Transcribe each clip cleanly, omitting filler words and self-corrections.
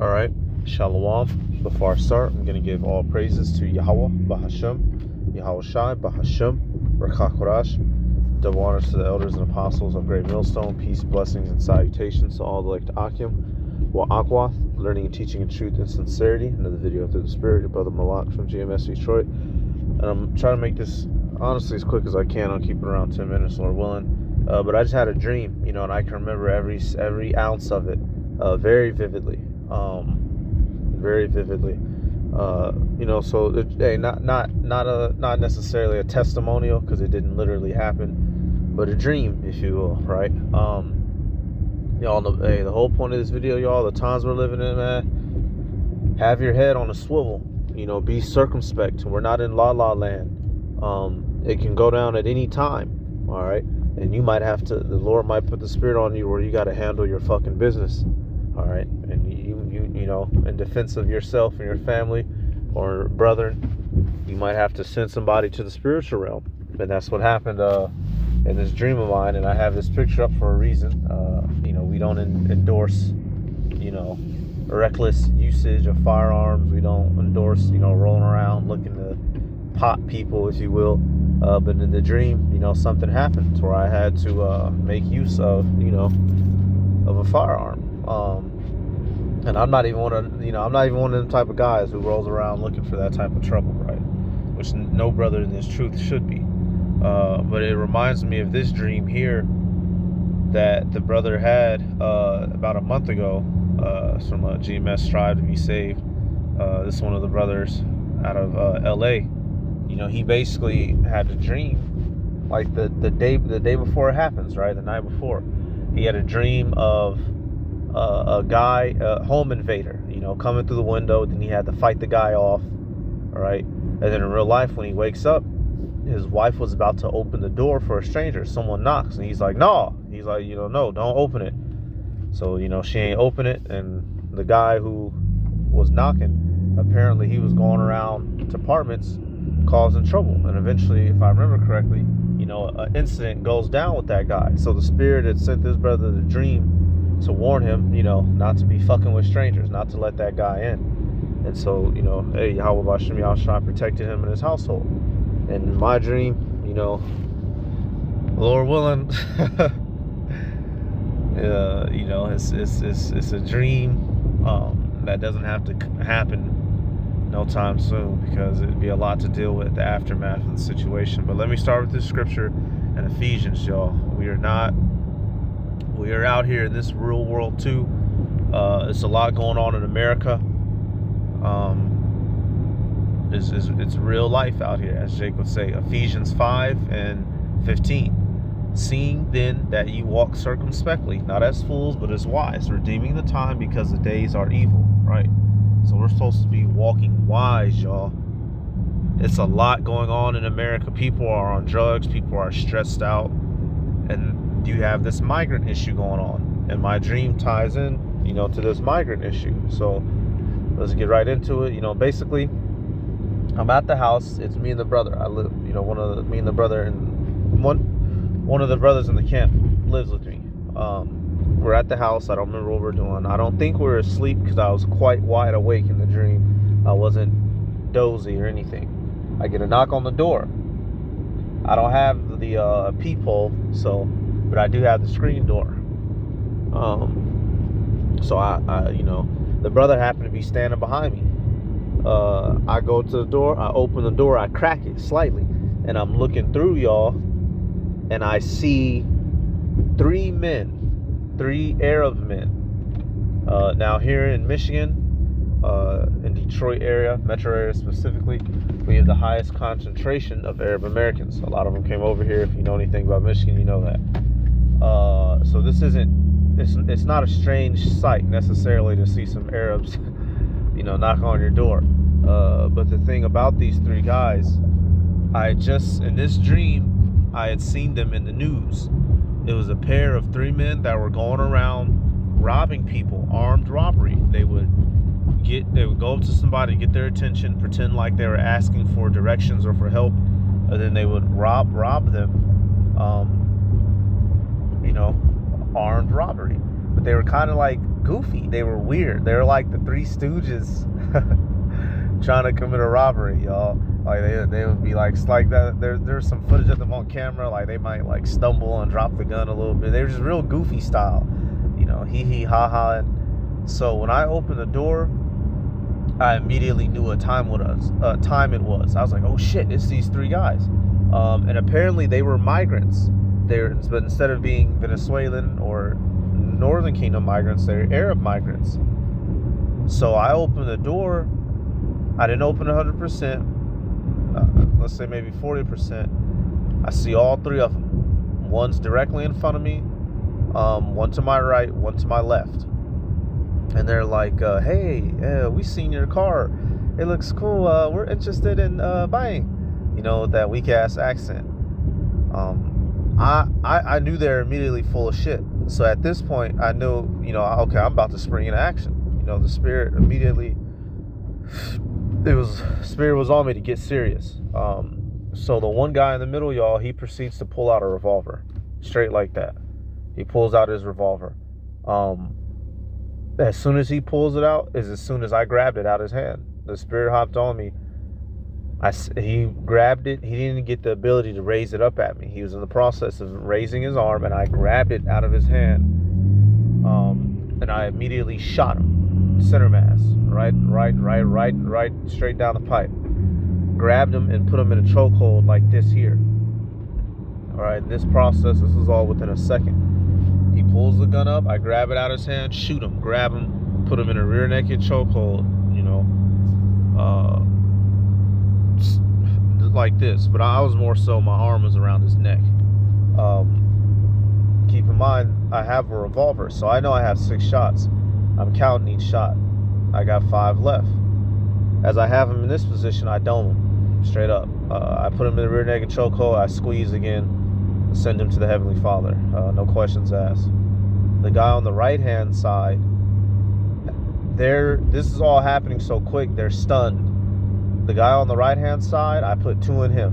All right, Shalom. Before I start, I'm going to give all praises to Yahweh, Bahashem, Yahweh Shai, Bahashem, Rakakorash. Double honors to the elders and apostles of Great Millstone. Peace, blessings, and salutations to all the elect Akim. Akwath, learning and teaching in truth and sincerity. Another video through the spirit, your brother Malak from GMS Detroit. And I'm trying to make this, honestly, as quick as I can. I'll keep it around 10 minutes, Lord willing. But I just had a dream, and I can remember every ounce of it very vividly. Very vividly. So not necessarily a testimonial because it didn't literally happen, but a dream, if you will, right? Y'all know, the whole point of this video, y'all, the times we're living in, man, have your head on a swivel. Be circumspect. We're not in la la land. It can go down at any time, all right? And you might have to, the Lord might put the spirit on you where you got to handle your fucking business, all right? And in defense of yourself and your family or brethren, you might have to send somebody to the spiritual realm. And that's what happened in this dream of mine. And I have this picture up for a reason. We don't endorse, reckless usage of firearms. We don't endorse, rolling around looking to pop people, if you will. But in the dream, something happened where I had to make use of, of a firearm. And I'm not even one of them type of guys who rolls around looking for that type of trouble, right? Which no brother in this truth should be. But it reminds me of this dream here that the brother had about a month ago. From GMS Strive to Be Saved. This is one of the brothers out of LA. He basically had a dream like the day before it happens, right? The night before, he had a dream of a guy, a home invader, coming through the window. Then he had to fight the guy off, all right? And then in real life, when he wakes up, his wife was about to open the door for a stranger. Someone knocks, and he's like, "No." He's like, "No, don't open it." So, she ain't open it, and the guy who was knocking, apparently he was going around apartments causing trouble. And eventually, if I remember correctly, an incident goes down with that guy. So the spirit had sent this brother the dream to warn him, not to be fucking with strangers, not to let that guy in. And so, hey, Yahweh Bashem Yahshua protected him and his household. And in my dream, Lord willing, it's a dream that doesn't have to happen no time soon, because it'd be a lot to deal with the aftermath of the situation. But let me start with this scripture in Ephesians, y'all. We are out here in this real world too. It's a lot going on in America. It's real life out here, as Jake would say. Ephesians 5:15. Seeing then that you walk circumspectly, not as fools, but as wise, redeeming the time because the days are evil, right? So we're supposed to be walking wise, y'all. It's a lot going on in America. People are on drugs. People are stressed out. And you have this migrant issue going on. And my dream ties in, to this migrant issue. So let's get right into it. Basically, I'm at the house. It's me and the brother. I live, me and the brother, and one of the brothers in the camp lives with me. We're at the house. I don't remember what we're doing. I don't think we were asleep because I was quite wide awake in the dream. I wasn't dozy or anything. I get a knock on the door. I don't have the peephole, but I do have the screen door. So I the brother happened to be standing behind me. I go to the door. I open the door. I crack it slightly, and I'm looking through, y'all. And I see three Arab men. Now here in Michigan, in Detroit area, metro area specifically, we have the highest concentration of Arab Americans. A lot of them came over here. If you know anything about Michigan, you know that. So this it's not a strange sight necessarily to see some Arabs, knock on your door. But the thing about these three guys, in this dream, I had seen them in the news. It was a pair of three men that were going around robbing people, armed robbery. They would go up to somebody, get their attention, pretend like they were asking for directions or for help, and then they would rob them, armed robbery. But they were kind of like goofy. They were weird. They were like the Three Stooges trying to commit a robbery, y'all. Like they would be like that. There's some footage of them on camera. Like they might like stumble and drop the gun a little bit. They were just real goofy style, hee ha ha. And so when I opened the door, I immediately knew what time it was. I was like, oh shit, it's these three guys. And apparently they were migrants. But instead of being Venezuelan or Northern Kingdom migrants, they're Arab migrants. So I opened the door. I didn't open 100%. Let's say maybe 40%. I see all three of them. One's directly in front of me. One to my right, one to my left. And they're like, hey, we seen your car. It looks cool. We're interested in buying. With that weak ass accent. I knew they're immediately full of shit. So at this point, I knew, okay, I'm about to spring into action. The spirit immediately, spirit was on me to get serious. So the one guy in the middle, y'all, he proceeds to pull out a revolver, straight like that. He pulls out his revolver. As soon as he pulls it out is as soon as I grabbed it out of his hand. The spirit hopped on me. He grabbed it. He didn't get the ability to raise it up at me. He was in the process of raising his arm, and I grabbed it out of his hand. And I immediately shot him, center mass, right, straight down the pipe. Grabbed him and put him in a chokehold like this here. All right, this is all within a second. He pulls the gun up. I grab it out of his hand, shoot him, grab him, put him in a rear naked chokehold. Like this, but I was more so my arm was around his neck. Keep in mind, I have a revolver, so I know I have 6 shots. I'm counting each shot. I got 5 left. As I have him in this position, I dome him straight up. I put him in the rear naked chokehold. I squeeze again, send him to the Heavenly Father. No questions asked. The guy on the right hand side, this is all happening so quick, they're stunned. The guy on the right hand side, I put 2 in him.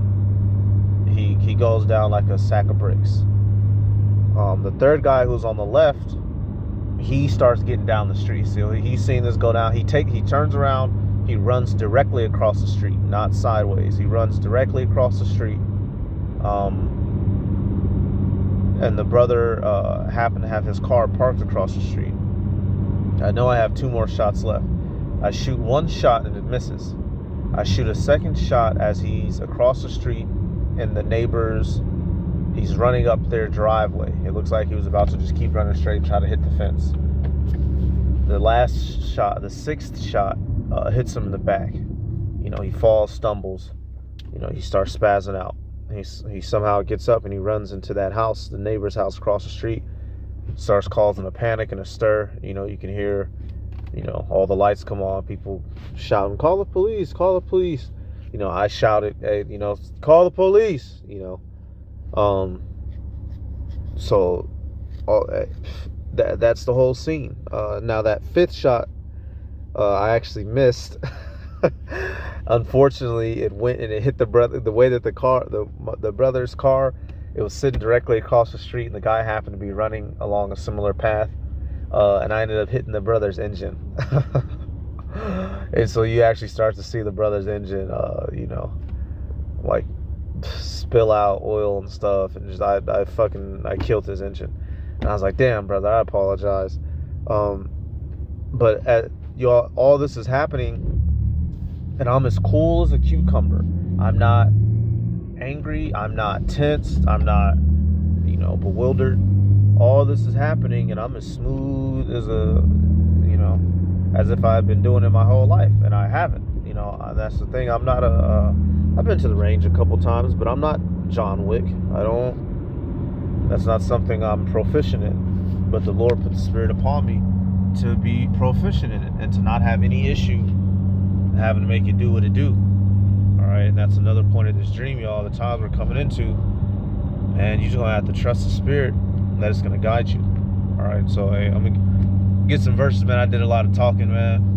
He goes down like a sack of bricks. The third guy who's on the left, he starts getting down the street. So he's seeing this go down. He turns around, he runs directly across the street, not sideways. He runs directly across the street. And the brother happened to have his car parked across the street. I know I have 2 more shots left. I shoot 1 shot and it misses. I shoot a second shot as he's across the street and he's running up their driveway. It looks like he was about to just keep running straight and try to hit the fence. The last shot, the 6th shot, hits him in the back. He falls, stumbles. He starts spazzing out. He somehow gets up and he runs into that house, the neighbor's house across the street. Starts causing a panic and a stir. You can hear all the lights come on, people shouting, call the police, call the police. I shouted, hey, call the police, So that's the whole scene. Now that 5th shot, I actually missed. Unfortunately, it went and it hit the brother, the way that the brother's car, it was sitting directly across the street, and the guy happened to be running along a similar path. And I ended up hitting the brother's engine. And so you actually start to see the brother's engine, like spill out oil and stuff. And just, I killed his engine. And I was like, damn, brother, I apologize. But all this is happening, and I'm as cool as a cucumber. I'm not angry. I'm not tensed. I'm not, bewildered. All this is happening, and I'm as smooth as as if I've been doing it my whole life, and I haven't. That's the thing. I'm not I've been to the range a couple times, but I'm not John Wick. That's not something I'm proficient in. But the Lord put the Spirit upon me to be proficient in it, and to not have any issue having to make it do what it do. All right, and that's another point of this dream, y'all. The times we're coming into, and you're just gonna have to trust the Spirit that it's gonna guide you. All right, so hey, I'm gonna get some verses, man. I did a lot of talking, man.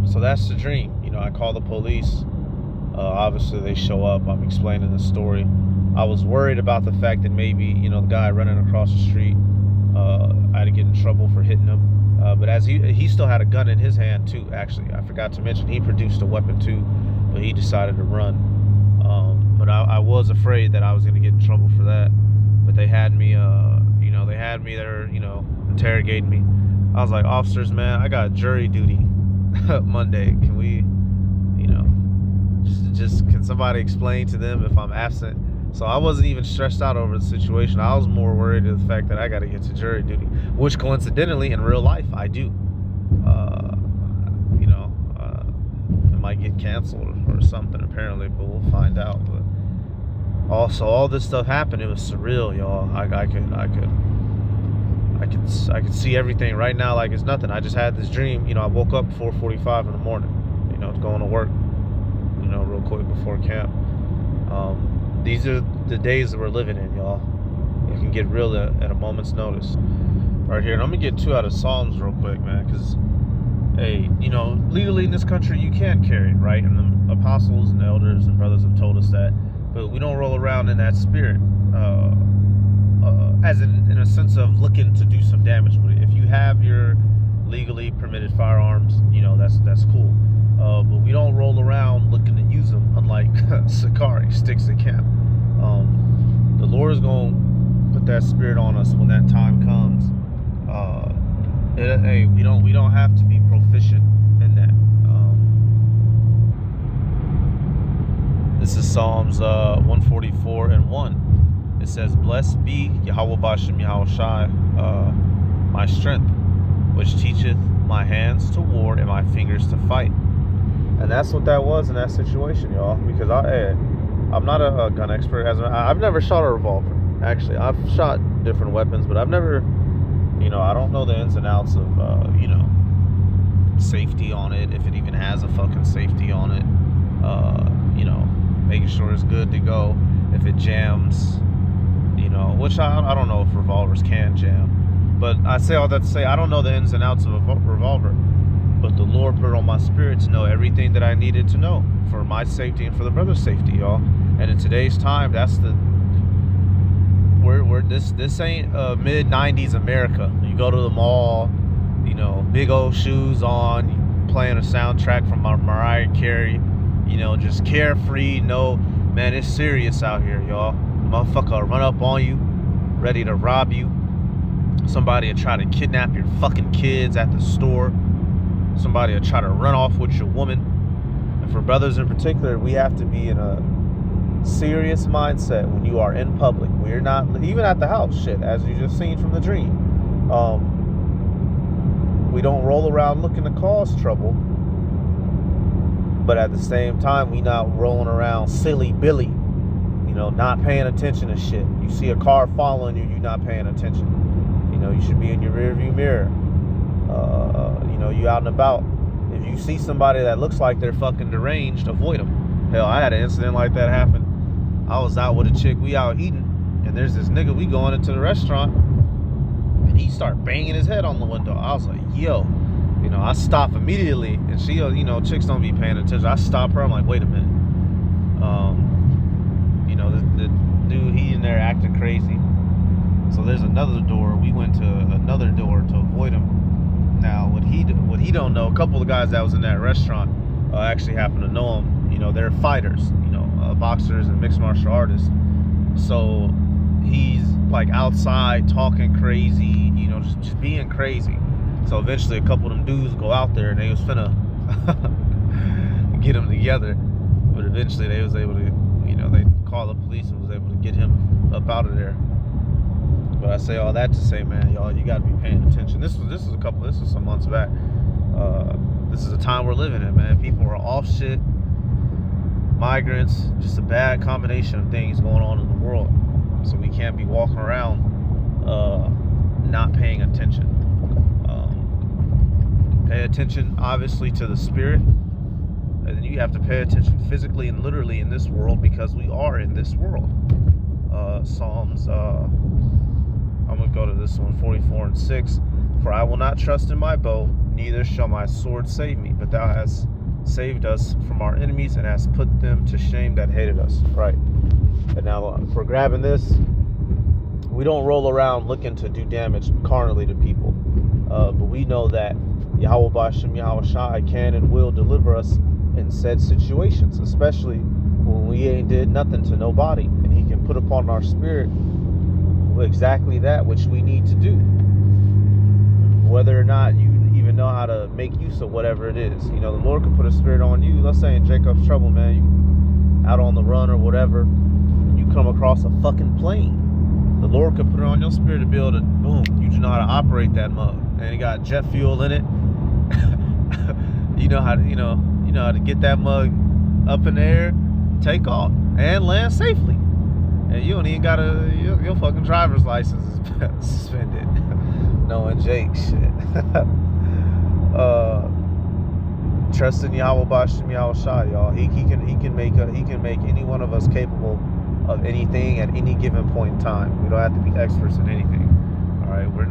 So that's the dream. I call the police. Obviously, they show up. I'm explaining the story. I was worried about the fact that maybe the guy running across the street, I had to get trouble for hitting him. But as he still had a gun in his hand too. Actually, I forgot to mention he produced a weapon too, but he decided to run. But I was afraid that I was going to get in trouble for that. But they had me, they had me there, interrogating me. I was like, officers, man, I got jury duty Monday. Can we, just can somebody explain to them if I'm absent? So I wasn't even stressed out over the situation. I was more worried of the fact that I got to get to jury duty, which coincidentally in real life I do. It might get canceled or something apparently, but we'll find out. But also, all this stuff happened. It was surreal, y'all. I could see everything right now like it's nothing. I just had this dream. I woke up 4:45 in the morning. Going to work. Real quick before camp. These are the days that we're living in, y'all. It can get real at a moment's notice. Right here, and I'm gonna get 2 out of Psalms real quick, man, because hey, legally in this country you can carry, right? And the apostles and elders and brothers have told us that, but we don't roll around in that spirit, as in a sense of looking to do some damage with it. If you have your legally permitted firearms, that's cool. But we don't roll around looking to use them, unlike Sakari sticks at camp. The Lord is going to put that spirit on us when that time comes. Hey, we don't have to be proficient in that. This is Psalms 144:1. It says, "Blessed be Yahweh Bashem Yahushai, my strength, which teacheth my hands to war and my fingers to fight." And that's what that was in that situation, y'all. Because I'm not a gun expert. I've never shot a revolver. Actually, I've shot different weapons, but I've never, I don't know the ins and outs of, safety on it, if it even has a fucking safety on it. Making sure it's good to go. If it jams, which I don't know if revolvers can jam. But I say all that to say, I don't know the ins and outs of a revolver. But the Lord put it on my spirit to know everything that I needed to know for my safety and for the brother's safety, y'all. And in today's time, that's this ain't mid-90s America. You go to the mall, big old shoes on, playing a soundtrack from Mariah Carey, just carefree. No, man, it's serious out here, y'all. Motherfucker will run up on you, ready to rob you. Somebody will try to kidnap your fucking kids at the store. Somebody will try to run off with your woman. And for brothers in particular, we have to be in a serious mindset when you are in public. We're not, even at the house, shit, as you just seen from the dream. We don't roll around looking to cause trouble. But at the same time, we not rolling around silly Billy, not paying attention to shit. You see a car following you, you're not paying attention. You should be in your rear view mirror. You out and about. If you see somebody that looks like they're fucking deranged, avoid them. Hell, I had an incident like that happen. I was out with a chick, we out eating, and there's this nigga, we going into the restaurant, and he start banging his head on the window. I was like, yo, I stop immediately, and she, chicks don't be paying attention. I stop her, I'm like, wait a minute. The dude, he in there acting crazy. So there's another door. We went to another door to avoid him. Now, what he don't know, a couple of the guys that was in that restaurant actually happen to know him. They're fighters, boxers and mixed martial artists. So he's like outside talking crazy, just being crazy. So eventually a couple of them dudes go out there and they was finna get him together. But eventually they was able to, they called the police and was able to get him up out of there. But I say all that to say, man, y'all, you got to be paying attention. This is some months back. This is the time we're living in, man. People are off shit. Migrants, just a bad combination of things going on in the world. So we can't be walking around not paying attention. Pay attention, obviously, to the spirit. And then you have to pay attention physically and literally in this world, because we are in this world. Psalms, I'm going to go to this one, 44:6. "For I will not trust in my bow, neither shall my sword save me. But thou hast saved us from our enemies, and hast put them to shame that hated us." Right. And now, for grabbing this, We don't roll around looking to do damage carnally to people. But we know that Yahweh Ba'Shem Yahweh Shai can and will deliver us in said situations, especially when we ain't did nothing to nobody. And he can put upon our spirit exactly that which we need to do. Whether or not you even know how to make use of whatever it is. You know, the Lord can put a spirit on you. Let's say in Jacob's trouble, man, you out on the run or whatever, you come across a fucking plane. The Lord could put it on your spirit to be able to, boom, you do know how to operate that mug. And it got jet fuel in it. you know how to get that mug up in the air, take off, and land safely. And you don't even got your fucking driver's license is suspended. Knowing Jake shit. Trust in Yahweh Ba'Shem Yahweh Shai, y'all. He can make any one of us capable of anything at any given point in time. We don't have to be experts in anything. All right, we're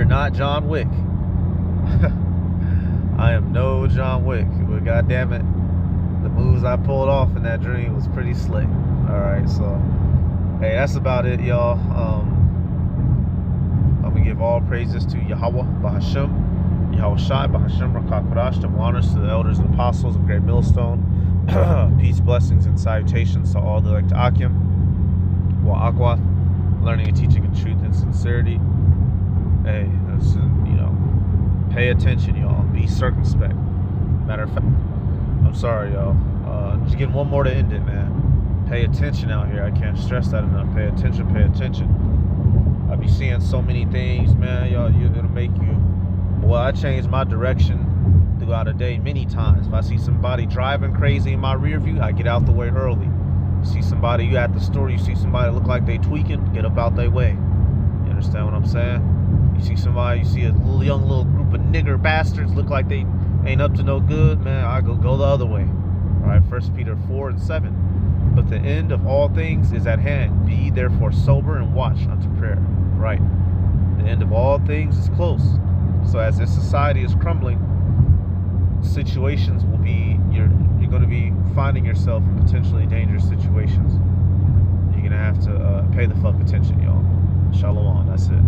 not John Wick. I am no John Wick, but goddamn it, the moves I pulled off in that dream was pretty slick. All right, so hey, that's about it, y'all. I'm gonna give all praises to Yahweh Ba'Hashem, Yahweh Shai Ba'Hashem Rakah Kodash. Double honors to the elders and apostles of Great Millstone. Peace, blessings, and salutations to all the elect Akim, Wa'akwa, learning and teaching in truth and sincerity. Hey, that's, pay attention, y'all. Be circumspect. Matter of fact, I'm sorry, y'all. Just getting one more to end it, man. Pay attention out here. I can't stress that enough. Pay attention, pay attention. I be seeing so many things, man. Y'all, it'll make you. Well, I changed my direction throughout a day many times. If I see somebody driving crazy in my rear view, I get out the way early. You see somebody, you at the store, you see somebody look like they tweaking, get up out their way. You understand what I'm saying? You see somebody, you see a young little group of nigger bastards look like they ain't up to no good, man, I go the other way. All right, 1 Peter 4:7. But the end of all things is at hand. Be ye therefore sober and watch unto prayer. Right. The end of all things is close. So as this society is crumbling, situations will be, you're going to be finding yourself in potentially dangerous situations. You're going to have to pay the fuck attention, y'all. Shalom. That's it.